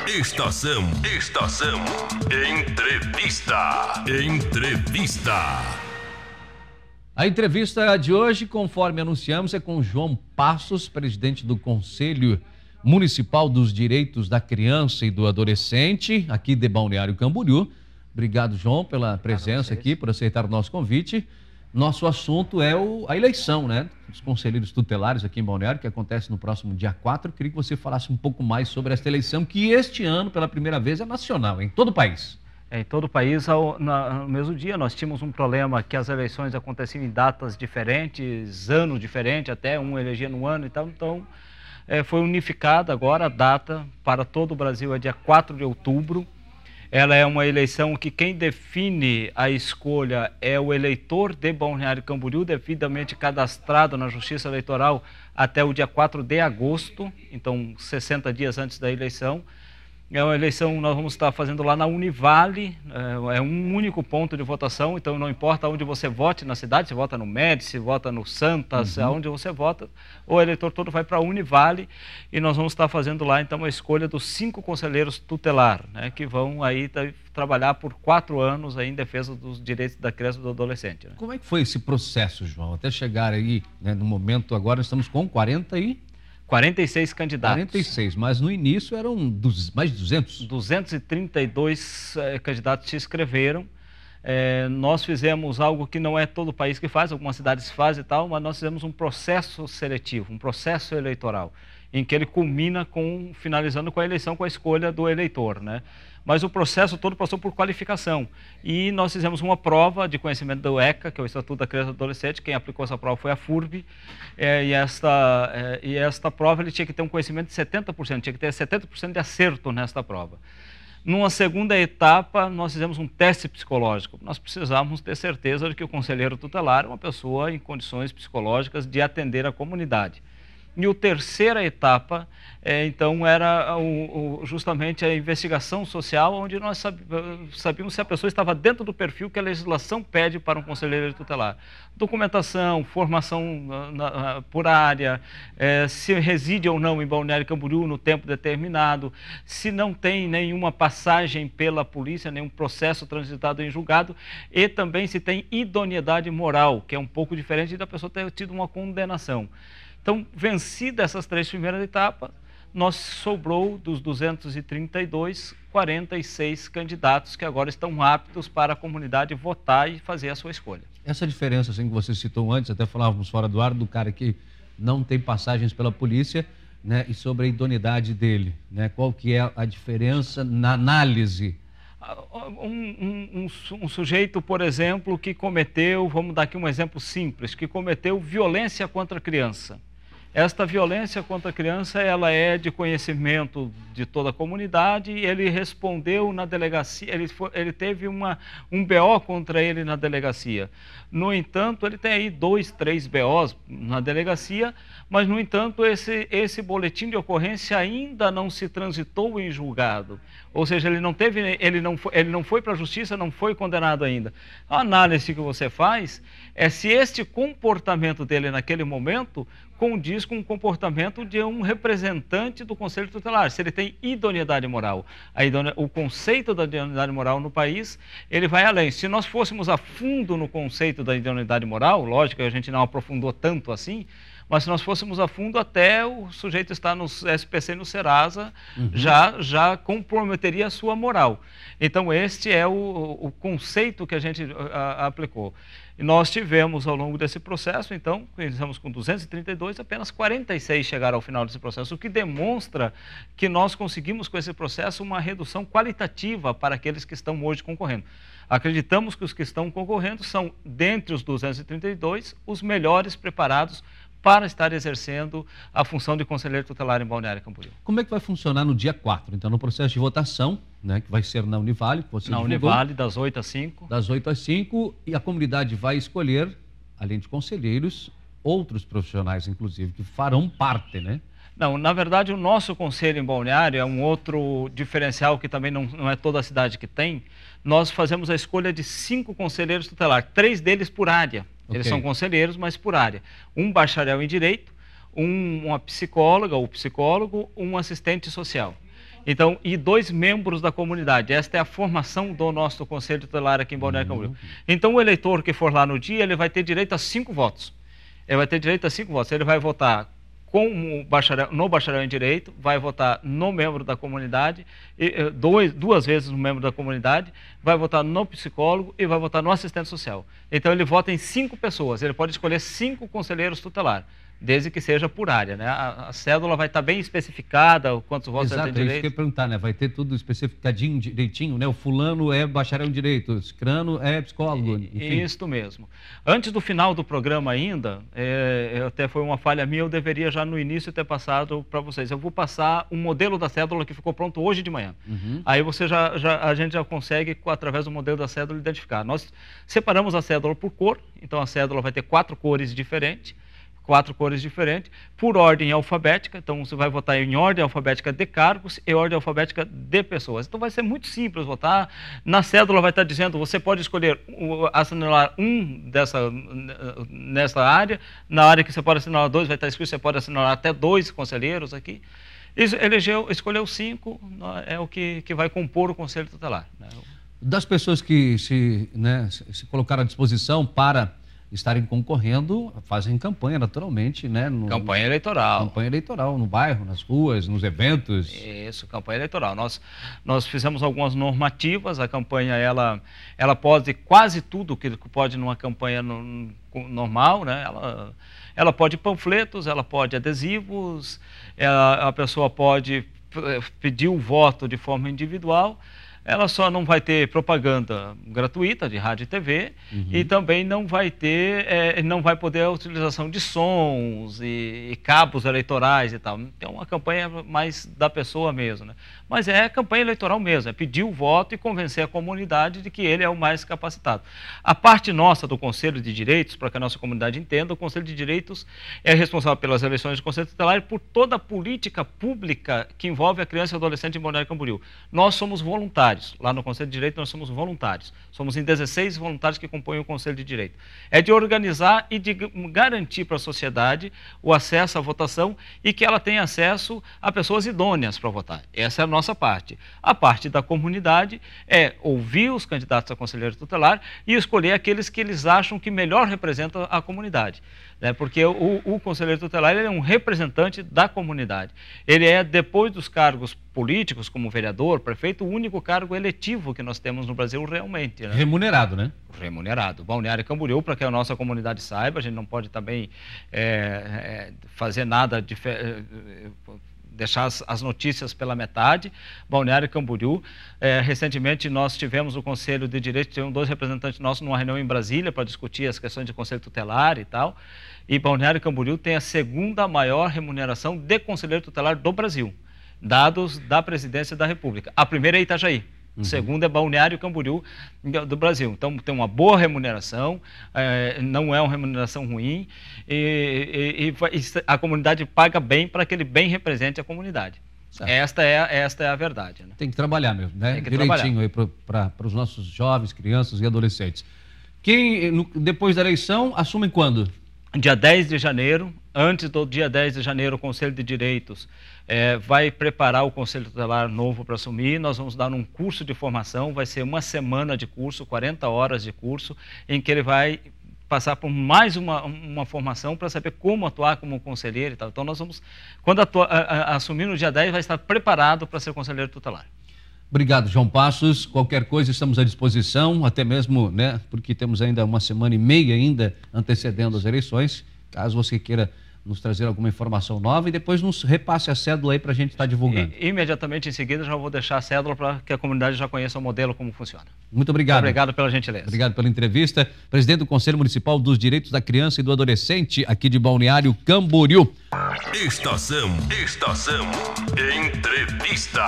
Estação Entrevista. A entrevista de hoje, conforme anunciamos, é com João Passos, presidente do Conselho Municipal dos Direitos da Criança e do Adolescente, aqui de Balneário Camboriú. Obrigado, João, pela presença aqui, por aceitar o nosso convite. Nosso assunto é a eleição, né, dos conselheiros tutelares aqui em Balneário, que acontece no próximo dia 4. Eu queria que você falasse um pouco mais sobre esta eleição, que este ano, pela primeira vez, é nacional, em todo o país. Em todo o país, no mesmo dia, nós tínhamos um problema que as eleições aconteciam em datas diferentes, anos diferentes, até um elegia no ano e tal. Então, foi unificada agora a data para todo o Brasil, é dia 4 de outubro. Ela é uma eleição que quem define a escolha é o eleitor de Balneário Camboriú, devidamente cadastrado na Justiça Eleitoral até o dia 4 de agosto, então 60 dias antes da eleição. É uma eleição, nós vamos estar fazendo lá na Univale, é um único ponto de votação, então não importa onde você vote na cidade, se vota no Médici, se vota no Santas, aonde você vota, o eleitor todo vai para a Univale e nós vamos estar fazendo lá então a escolha dos 5 conselheiros tutelar, né, que vão aí trabalhar por 4 anos aí em defesa dos direitos da criança e do adolescente. Né? Como é que foi esse processo, João, até chegar aí, né, no momento agora estamos com 46 candidatos. 46, mas no início eram mais de 200? 232 candidatos se inscreveram. Nós fizemos algo que não é todo o país que faz, algumas cidades fazem e tal, mas nós fizemos um processo seletivo, um processo eleitoral, em que ele culmina finalizando com a eleição, com a escolha do eleitor, né? Mas o processo todo passou por qualificação e nós fizemos uma prova de conhecimento do ECA, que é o Estatuto da Criança e do Adolescente. Quem aplicou essa prova foi a FURB, e esta prova ele tinha que ter um conhecimento de 70%, tinha que ter 70% de acerto nesta prova. Numa segunda etapa, nós fizemos um teste psicológico. Nós precisávamos ter certeza de que o conselheiro tutelar é uma pessoa em condições psicológicas de atender a comunidade. E a terceira etapa, então, era justamente a investigação social, onde nós sabíamos se a pessoa estava dentro do perfil que a legislação pede para um conselheiro tutelar. Documentação, formação por área, se reside ou não em Balneário Camboriú no tempo determinado, se não tem nenhuma passagem pela polícia, nenhum processo transitado em julgado, e também se tem idoneidade moral, que é um pouco diferente da pessoa ter tido uma condenação. Então, vencida essas 3 primeiras etapas, nós sobrou dos 232, 46 candidatos que agora estão aptos para a comunidade votar e fazer a sua escolha. Essa diferença, assim, que você citou antes, até falávamos fora do ar, do cara que não tem passagens pela polícia, né, e sobre a idoneidade dele, né? Qual que é a diferença na análise? Um sujeito, por exemplo, que cometeu, vamos dar aqui um exemplo simples, que cometeu violência contra a criança. Esta violência contra a criança, ela é de conhecimento de toda a comunidade, e ele respondeu na delegacia, ele teve um BO contra ele na delegacia. No entanto, ele tem aí 2, 3 BOs na delegacia, mas, no entanto, esse boletim de ocorrência ainda não se transitou em julgado. Ou seja, ele não foi para a justiça, não foi condenado ainda. A análise que você faz é se este comportamento dele naquele momento condiz com o comportamento de um representante do Conselho Tutelar, se ele tem idoneidade moral. O conceito da idoneidade moral no país, ele vai além. Se nós fôssemos a fundo no conceito da idoneidade moral, lógico que a gente não aprofundou tanto assim, mas se nós fôssemos a fundo, até o sujeito estar no SPC e no Serasa, já comprometeria a sua moral. Então, este é o conceito que a gente aplicou. E nós tivemos, ao longo desse processo, então, iniciamos com 232, apenas 46 chegaram ao final desse processo, o que demonstra que nós conseguimos, com esse processo, uma redução qualitativa para aqueles que estão hoje concorrendo. Acreditamos que os que estão concorrendo são, dentre os 232, os melhores preparados para estar exercendo a função de conselheiro tutelar em Balneário Camboriú. Como é que vai funcionar no dia 4? Então, no processo de votação, né, que vai ser na Univale, que você divulgou, Univale, das 8 às 5. Das 8 às 5, e a comunidade vai escolher, além de conselheiros, outros profissionais, inclusive, que farão parte, né? Não, na verdade, o nosso conselho em Balneário é um outro diferencial que também não é toda a cidade que tem. Nós fazemos a escolha de 5 conselheiros tutelares, 3 deles por área. Eles são conselheiros, mas por área. Um bacharel em Direito, uma psicóloga ou psicólogo, um assistente social. Então, e 2 membros da comunidade. Esta é a formação do nosso Conselho Tutelar aqui em Balneário Camboriú. Então, o eleitor que for lá no dia, ele vai ter direito a 5 votos. Ele vai ter direito a 5 votos. Ele vai votar no bacharel em Direito, vai votar no membro da comunidade, 2 vezes no membro da comunidade, vai votar no psicólogo e vai votar no assistente social. Então, ele vota em 5 pessoas. Ele pode escolher 5 conselheiros tutelar, desde que seja por área, né? A cédula vai estar bem especificada, quantos votos ele tem direito. Exato, eu ia perguntar, né? Vai ter tudo especificadinho, direitinho, né? O fulano é bacharel em Direito, o cicrano é psicólogo, enfim. Isso mesmo. Antes do final do programa ainda, até foi uma falha minha, eu deveria já no início ter passado para vocês. Eu vou passar um modelo da cédula que ficou pronto hoje de manhã. Aí você a gente já consegue, através do modelo da cédula, identificar. Nós separamos a cédula por cor, então a cédula vai ter 4 cores diferentes, por ordem alfabética. Então você vai votar em ordem alfabética de cargos e ordem alfabética de pessoas. Então vai ser muito simples votar. Na cédula vai estar dizendo, você pode escolher assinalar nessa área. Na área que você pode assinalar 2, vai estar escrito, você pode assinalar até 2 conselheiros aqui. Escolheu 5, é o que vai compor o Conselho Tutelar, né? Das pessoas que se colocaram à disposição para estarem concorrendo, fazem campanha naturalmente, né? Campanha eleitoral. Campanha eleitoral, no bairro, nas ruas, nos eventos. Isso, campanha eleitoral. Nós fizemos algumas normativas, a campanha ela pode quase tudo que pode numa campanha normal, né? Ela pode panfletos, ela pode adesivos, a pessoa pode pedir o voto de forma individual. Ela só não vai ter propaganda gratuita de rádio e TV, e também não vai poder a utilização de sons e cabos eleitorais e tal. Então, uma campanha mais da pessoa mesmo, né? Mas é campanha eleitoral mesmo, é pedir o voto e convencer a comunidade de que ele é o mais capacitado. A parte nossa do Conselho de Direitos, para que a nossa comunidade entenda, o Conselho de Direitos é responsável pelas eleições do Conselho Tutelar e por toda a política pública que envolve a criança e o adolescente em Balneário Camboriú. Nós somos voluntários. Lá no Conselho de Direito nós somos voluntários. Somos em 16 voluntários que compõem o Conselho de Direito. É de organizar e de garantir para a sociedade o acesso à votação e que ela tenha acesso a pessoas idôneas para votar. Essa é a nossa parte. A parte da comunidade é ouvir os candidatos a conselheiro tutelar e escolher aqueles que eles acham que melhor representam a comunidade, né? Porque o conselheiro tutelar ele é um representante da comunidade. Ele é, depois dos cargos políticos, como vereador, prefeito, o único cargo eletivo que nós temos no Brasil realmente, né? Remunerado, né? Remunerado. Balneário Camboriú, para que a nossa comunidade saiba, a gente não pode também fazer nada deixar as notícias pela metade. Balneário Camboriú, recentemente nós tivemos o Conselho de Direito, tivemos 2 representantes nossos numa reunião em Brasília para discutir as questões de Conselho Tutelar e tal, e Balneário Camboriú tem a 2ª maior remuneração de conselheiro tutelar do Brasil, dados da Presidência da República. A primeira é Itajaí. O segundo é Balneário Camboriú do Brasil. Então tem uma boa remuneração, não é uma remuneração ruim e a comunidade paga bem para que ele bem represente a comunidade. Esta é a verdade, né? Tem que trabalhar mesmo, né? Tem que direitinho aí para os nossos jovens, crianças e adolescentes. Quem, depois da eleição, assume quando? Dia 10 de janeiro, antes do dia 10 de janeiro, o Conselho de Direitos vai preparar o Conselho Tutelar novo para assumir. Nós vamos dar um curso de formação, vai ser uma semana de curso, 40 horas de curso, em que ele vai passar por mais uma formação para saber como atuar como conselheiro e tal. Então nós vamos, quando assumir no dia 10, vai estar preparado para ser conselheiro tutelar. Obrigado, João Passos. Qualquer coisa estamos à disposição, até mesmo, né, porque temos ainda uma semana e meia ainda antecedendo as eleições. Caso você queira nos trazer alguma informação nova e depois nos repasse a cédula aí para a gente estar divulgando. Imediatamente em seguida já vou deixar a cédula para que a comunidade já conheça o modelo, como funciona. Muito obrigado. Obrigado pela gentileza. Obrigado pela entrevista. Presidente do Conselho Municipal dos Direitos da Criança e do Adolescente, aqui de Balneário Camboriú. Estação Entrevista.